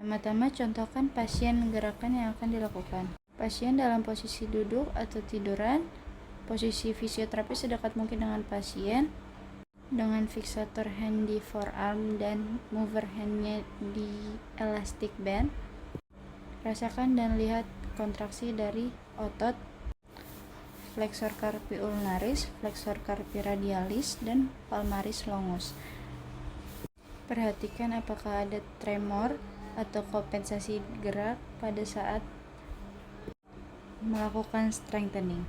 Pertama-tama contohkan pasien gerakan yang akan dilakukan. Pasien dalam posisi duduk atau tiduran. Posisi fisioterapi sedekat mungkin dengan pasien, dengan fiksator hand di forearm dan mover handnya di elastic band. Rasakan dan lihat kontraksi dari otot flexor carpi ulnaris, flexor carpi radialis, dan palmaris longus. Perhatikan apakah ada tremor atau kompensasi gerak pada saat melakukan strengthening.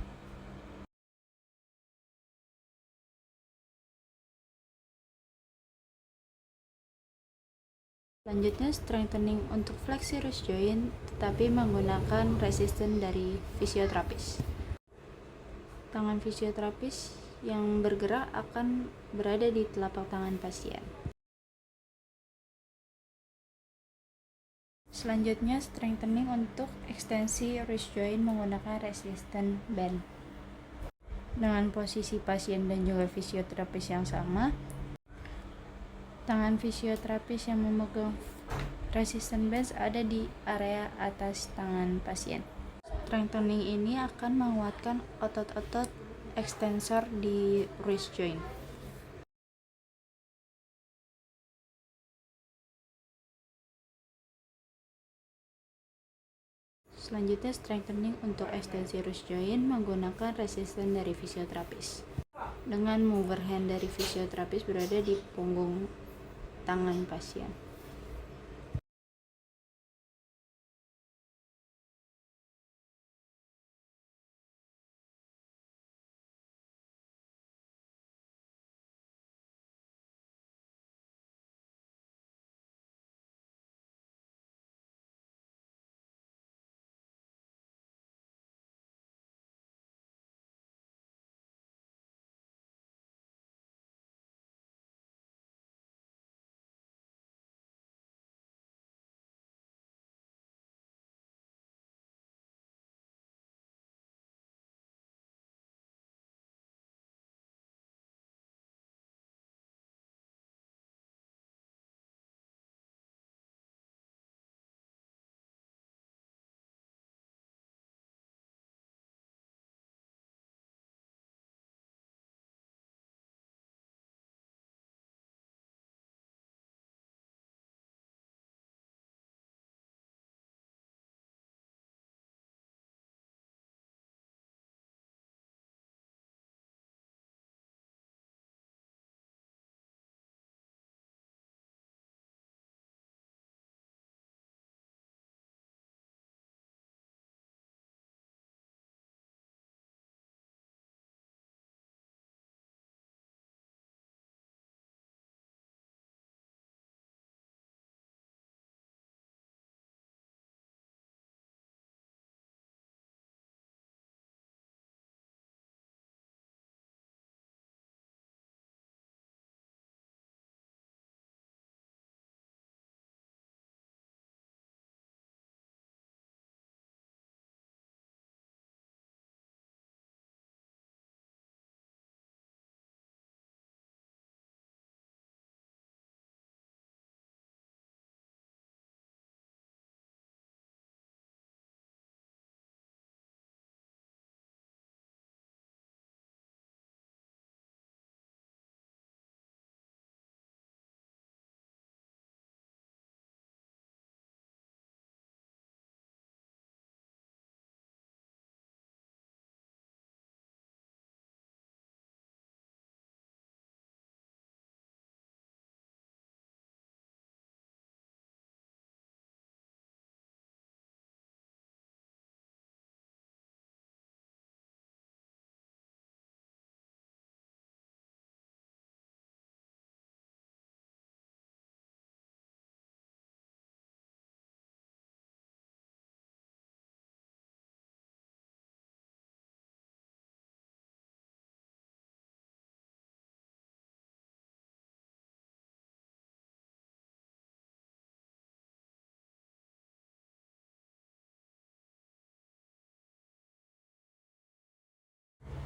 Selanjutnya, strengthening untuk fleksi wrist joint tetapi menggunakan resisten dari fisioterapis. Tangan fisioterapis yang bergerak akan berada di telapak tangan pasien. Selanjutnya, strengthening untuk ekstensi wrist joint menggunakan resistant band. Dengan posisi pasien dan juga fisioterapis yang sama, tangan fisioterapis yang memegang resistant band ada di area atas tangan pasien. Strengthening ini akan menguatkan otot-otot ekstensor di wrist joint. Selanjutnya, strengthening untuk ekstensi wrist joint menggunakan resisten dari fisioterapis. Dengan mover hand dari fisioterapis berada di punggung tangan pasien.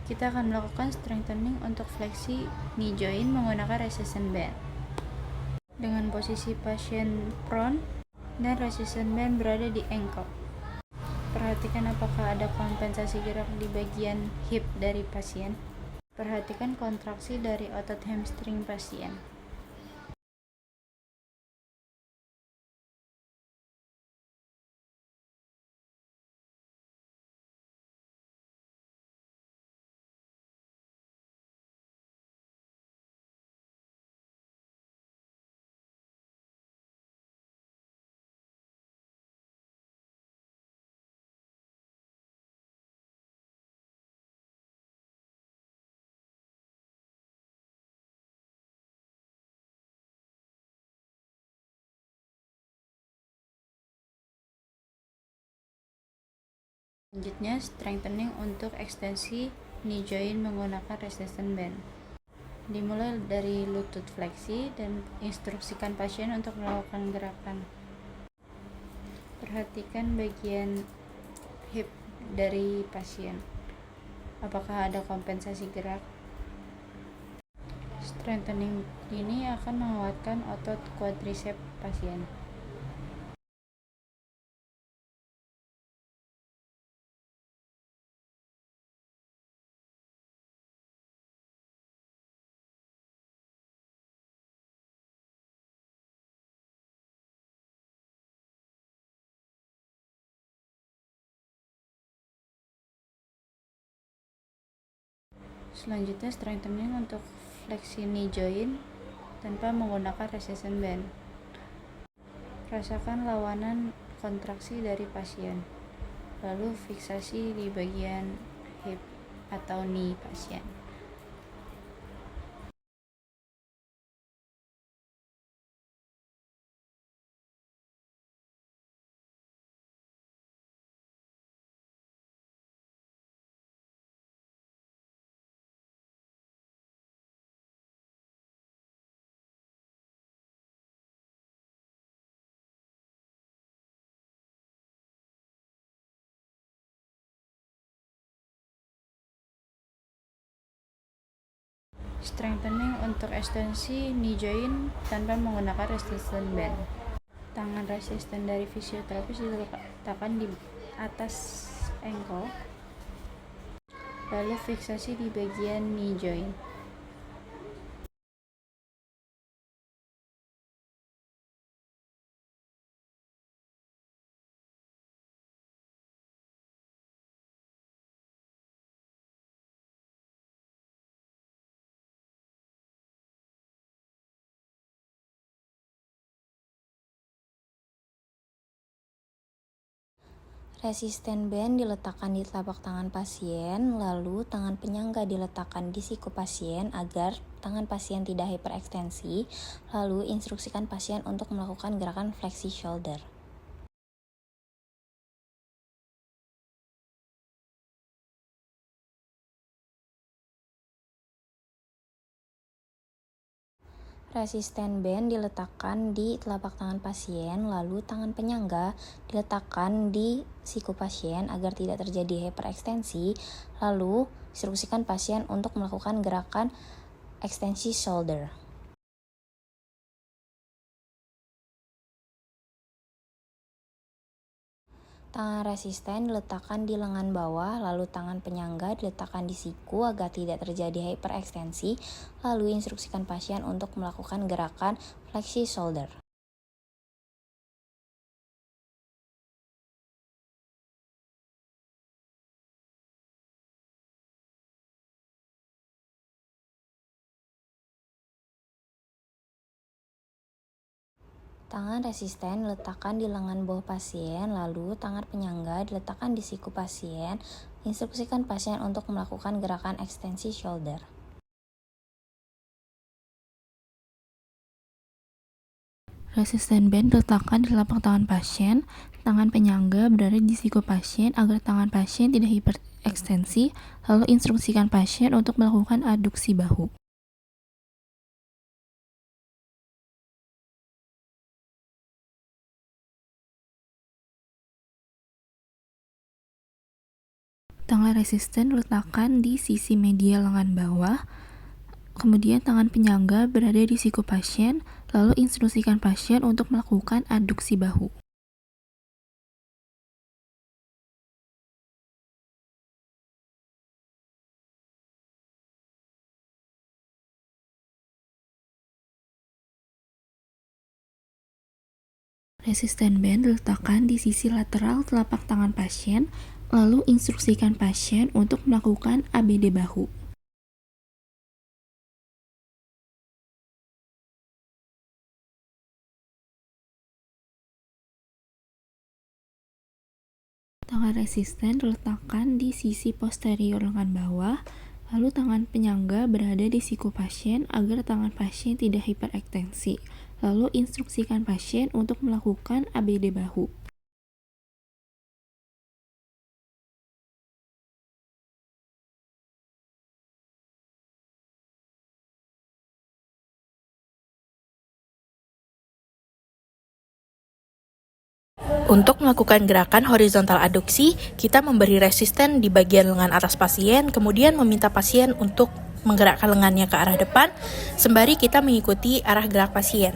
Kita akan melakukan strengthening untuk fleksi knee joint menggunakan resistance band. Dengan posisi pasien prone, dan resistance band berada di ankle. Perhatikan apakah ada kompensasi gerak di bagian hip dari pasien. Perhatikan kontraksi dari otot hamstring pasien. Selanjutnya, strengthening untuk ekstensi knee joint menggunakan resistance band. Dimulai dari lutut fleksi dan instruksikan pasien untuk melakukan gerakan. Perhatikan bagian hip dari pasien. Apakah ada kompensasi gerak? Strengthening ini akan menguatkan otot quadriceps pasien. Selanjutnya, strengthening untuk fleksi knee joint tanpa menggunakan resistance band. Rasakan lawanan kontraksi dari pasien, lalu fiksasi di bagian hip atau knee pasien. Strengthening untuk ekstensi knee joint tanpa menggunakan resistance band. Tangan resisten dari fisioterapis diletakkan di atas ankle, lalu fiksasi di bagian knee joint. Resisten band diletakkan di telapak tangan pasien, lalu tangan penyangga diletakkan di siku pasien agar tangan pasien tidak hiperekstensi, lalu instruksikan pasien untuk melakukan gerakan fleksi shoulder. Resisten band diletakkan di telapak tangan pasien, lalu tangan penyangga diletakkan di siku pasien agar tidak terjadi hiperekstensi, lalu instruksikan pasien untuk melakukan gerakan ekstensi shoulder. Tangan resisten diletakkan di lengan bawah, lalu tangan penyangga diletakkan di siku agar tidak terjadi hiperekstensi, lalu instruksikan pasien untuk melakukan gerakan fleksi shoulder. Tangan resisten diletakkan di lengan bawah pasien, lalu tangan penyangga diletakkan di siku pasien. Instruksikan pasien untuk melakukan gerakan ekstensi shoulder. Resisten band diletakkan di telapak tangan pasien, tangan penyangga berada di siku pasien agar tangan pasien tidak hiperekstensi, lalu instruksikan pasien untuk melakukan aduksi bahu. Tangan resisten diletakkan di sisi medial lengan bawah, kemudian tangan penyangga berada di siku pasien, lalu instruksikan pasien untuk melakukan aduksi bahu. Resisten band diletakkan di sisi lateral telapak tangan pasien, lalu instruksikan pasien untuk melakukan ABD bahu. Tangan resisten diletakkan di sisi posterior lengan bawah, lalu tangan penyangga berada di siku pasien agar tangan pasien tidak hiperekstensi. Lalu instruksikan pasien untuk melakukan ABD bahu. Untuk melakukan gerakan horizontal adduksi, kita memberi resisten di bagian lengan atas pasien, kemudian meminta pasien untuk menggerakkan lengannya ke arah depan, sembari kita mengikuti arah gerak pasien.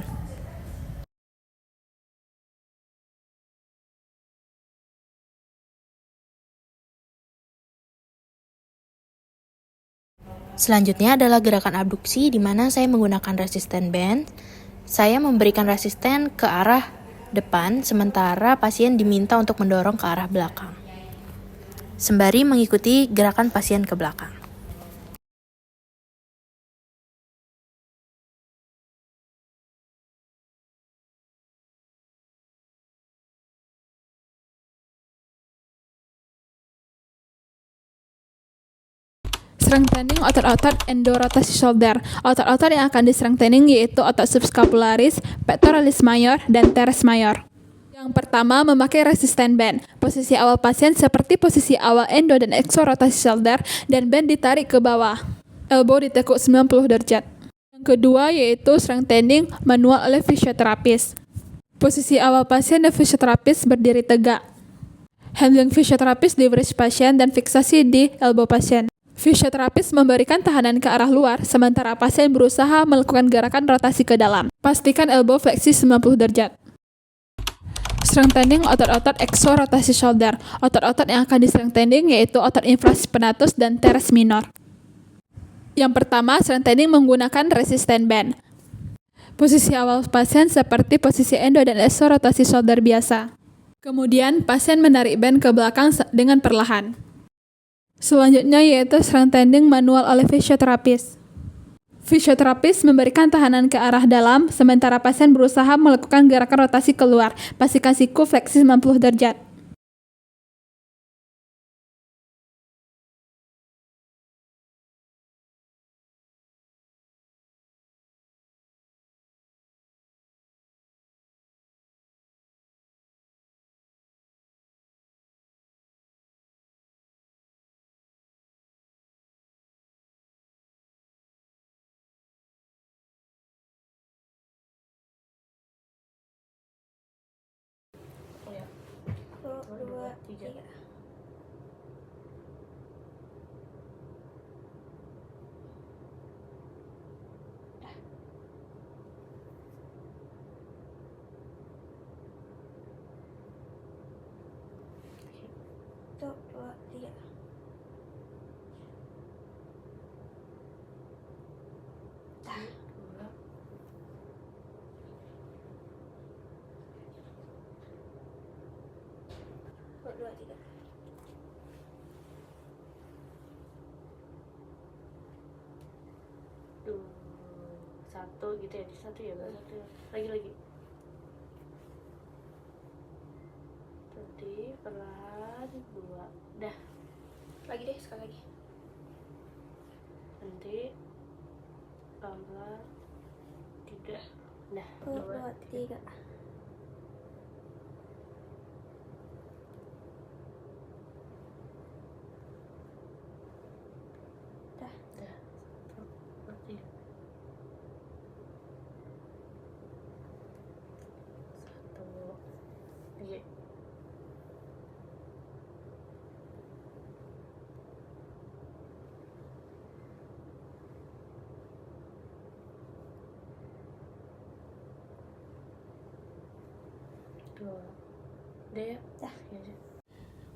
Selanjutnya adalah gerakan abduksi, di mana saya menggunakan resisten band. Saya memberikan resisten ke arah depan, sementara pasien diminta untuk mendorong ke arah belakang, sembari mengikuti gerakan pasien ke belakang. Strengthening otot-otot endorotasi shoulder. Otot-otot yang akan di-strengthening yaitu otot subscapularis, pectoralis major, dan teres major. Yang pertama, memakai resisten band. Posisi awal pasien seperti posisi awal endo dan exo rotasi shoulder, dan band ditarik ke bawah. Elbow ditekuk 90 derajat. Yang kedua yaitu strengthening manual oleh fisioterapis. Posisi awal pasien dan fisioterapis berdiri tegak. Handling fisioterapis di wrist pasien dan fiksasi di elbow pasien. Fisioterapis memberikan tahanan ke arah luar, sementara pasien berusaha melakukan gerakan rotasi ke dalam. Pastikan elbow fleksi 90 derajat. Strengthening otot-otot exo rotasi shoulder. Otot-otot yang akan di-strengthening yaitu otot infraspinatus dan teres minor. Yang pertama, strengthening menggunakan resisten band. Posisi awal pasien seperti posisi endo dan exo rotasi shoulder biasa. Kemudian, pasien menarik band ke belakang dengan perlahan. Selanjutnya yaitu strengthening manual oleh fisioterapis. Fisioterapis memberikan tahanan ke arah dalam, sementara pasien berusaha melakukan gerakan rotasi keluar. Pastikan siku fleksi 90 derajat. Satu gitu ya, satu ya, satu ya. Lagi. Tadi pelan, 2, dah. Lagi deh, sekali lagi. Nanti pelan, 3, dah. 2, 3. Dah. Nanti 1, 2. 2. Udah ya? Dah. Ya.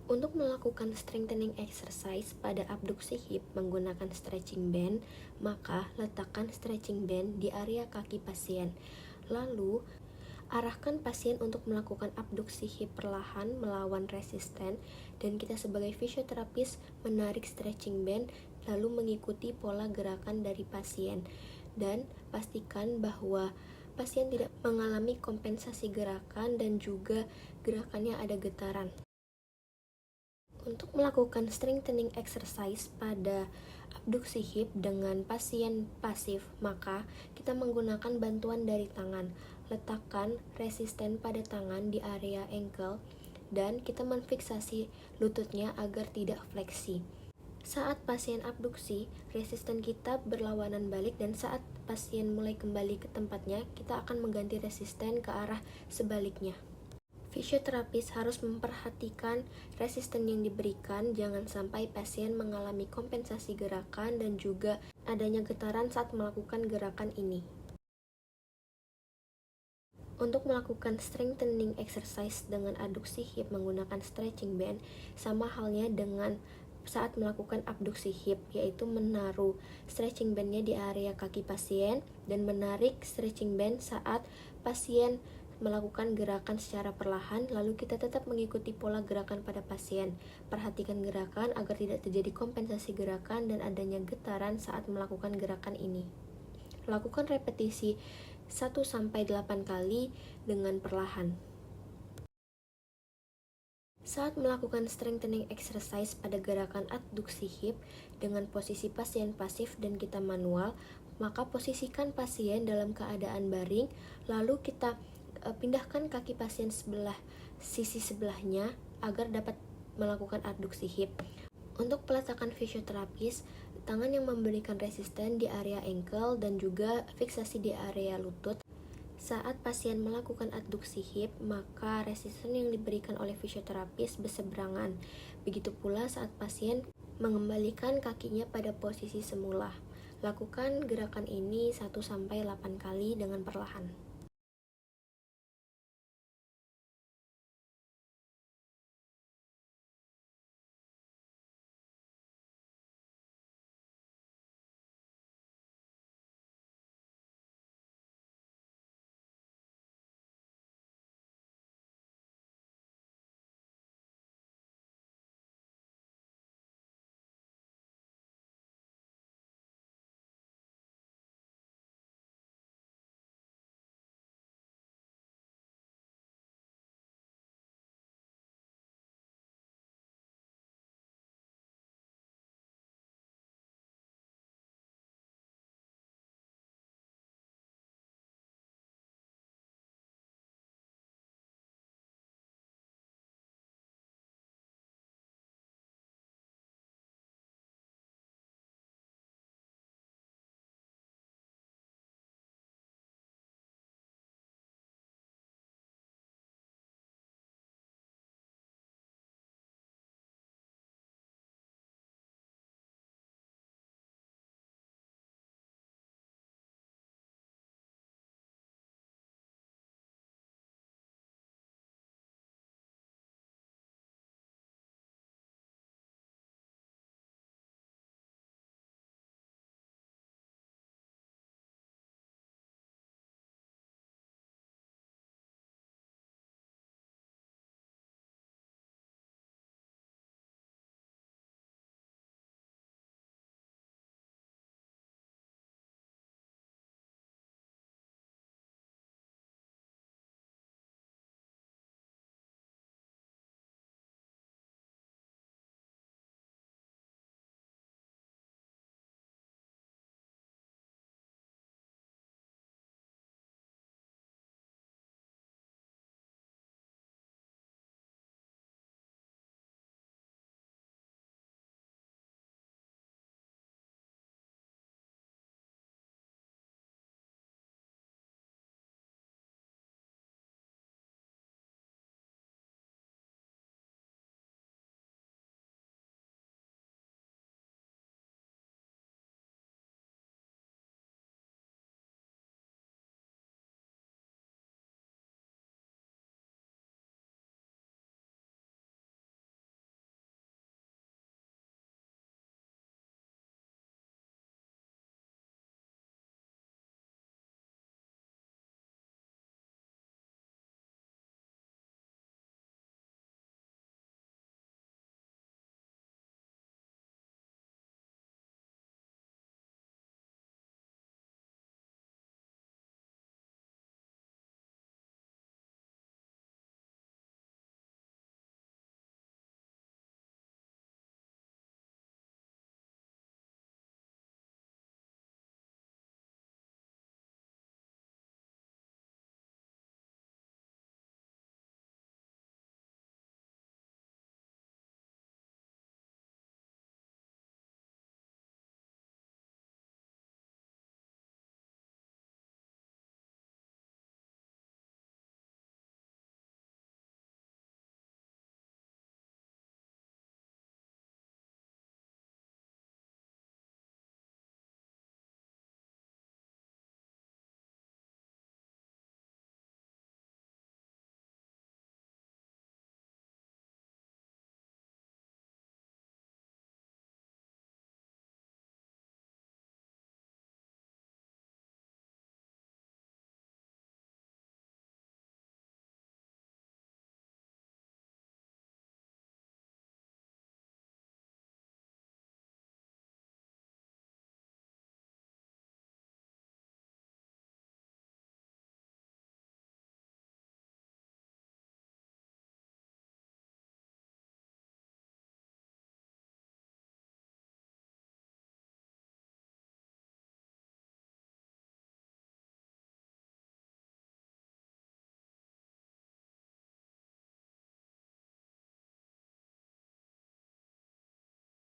Untuk melakukan strengthening exercise pada abduksi hip menggunakan stretching band, maka letakkan stretching band di area kaki pasien. Lalu, Arahkan pasien untuk melakukan abduksi hip perlahan melawan resisten, dan kita sebagai fisioterapis menarik stretching band lalu mengikuti pola gerakan dari pasien. Dan pastikan bahwa pasien tidak mengalami kompensasi gerakan dan juga gerakannya ada getaran. Untuk melakukan strengthening exercise pada abduksi hip dengan pasien pasif, maka kita menggunakan bantuan dari tangan. Letakkan resisten pada tangan di area ankle dan kita menfiksasi lututnya agar tidak fleksi. Saat pasien abduksi, resisten kita berlawanan balik, dan saat pasien mulai kembali ke tempatnya, kita akan mengganti resisten ke arah sebaliknya. Fisioterapis harus memperhatikan resisten yang diberikan, jangan sampai pasien mengalami kompensasi gerakan dan juga adanya getaran saat melakukan gerakan ini. Untuk melakukan strengthening exercise dengan adduksi hip menggunakan stretching band, sama halnya dengan saat melakukan abduksi hip, yaitu menaruh stretching bandnya di area kaki pasien dan menarik stretching band saat pasien melakukan gerakan secara perlahan, lalu kita tetap mengikuti pola gerakan pada pasien. Perhatikan gerakan agar tidak terjadi kompensasi gerakan dan adanya getaran saat melakukan gerakan ini. Lakukan repetisi 1-8 kali dengan perlahan. Saat melakukan strengthening exercise pada gerakan adduksi hip dengan posisi pasien pasif dan kita manual, maka posisikan pasien dalam keadaan baring, lalu kita pindahkan kaki pasien sisi sebelahnya agar dapat melakukan adduksi hip. Untuk peletakan fisioterapis, tangan yang memberikan resisten di area ankle dan juga fiksasi di area lutut. Saat pasien melakukan adduksi hip, maka resisten yang diberikan oleh fisioterapis berseberangan. Begitu pula saat pasien mengembalikan kakinya pada posisi semula. Lakukan gerakan ini 1-8 kali dengan perlahan.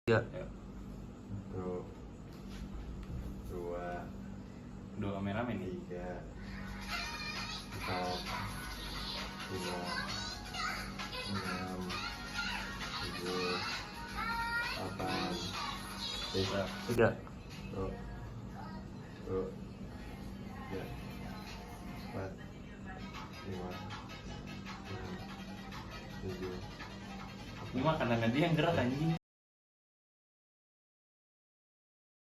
Tiga. Satu, dua, Rame-rame nih. tiga, empat, lima, enam, tujuh, delapan, Tiga. satu, dua, tiga, empat, lima, enam, tujuh. Ini mah kadang dia yang gerak anjing.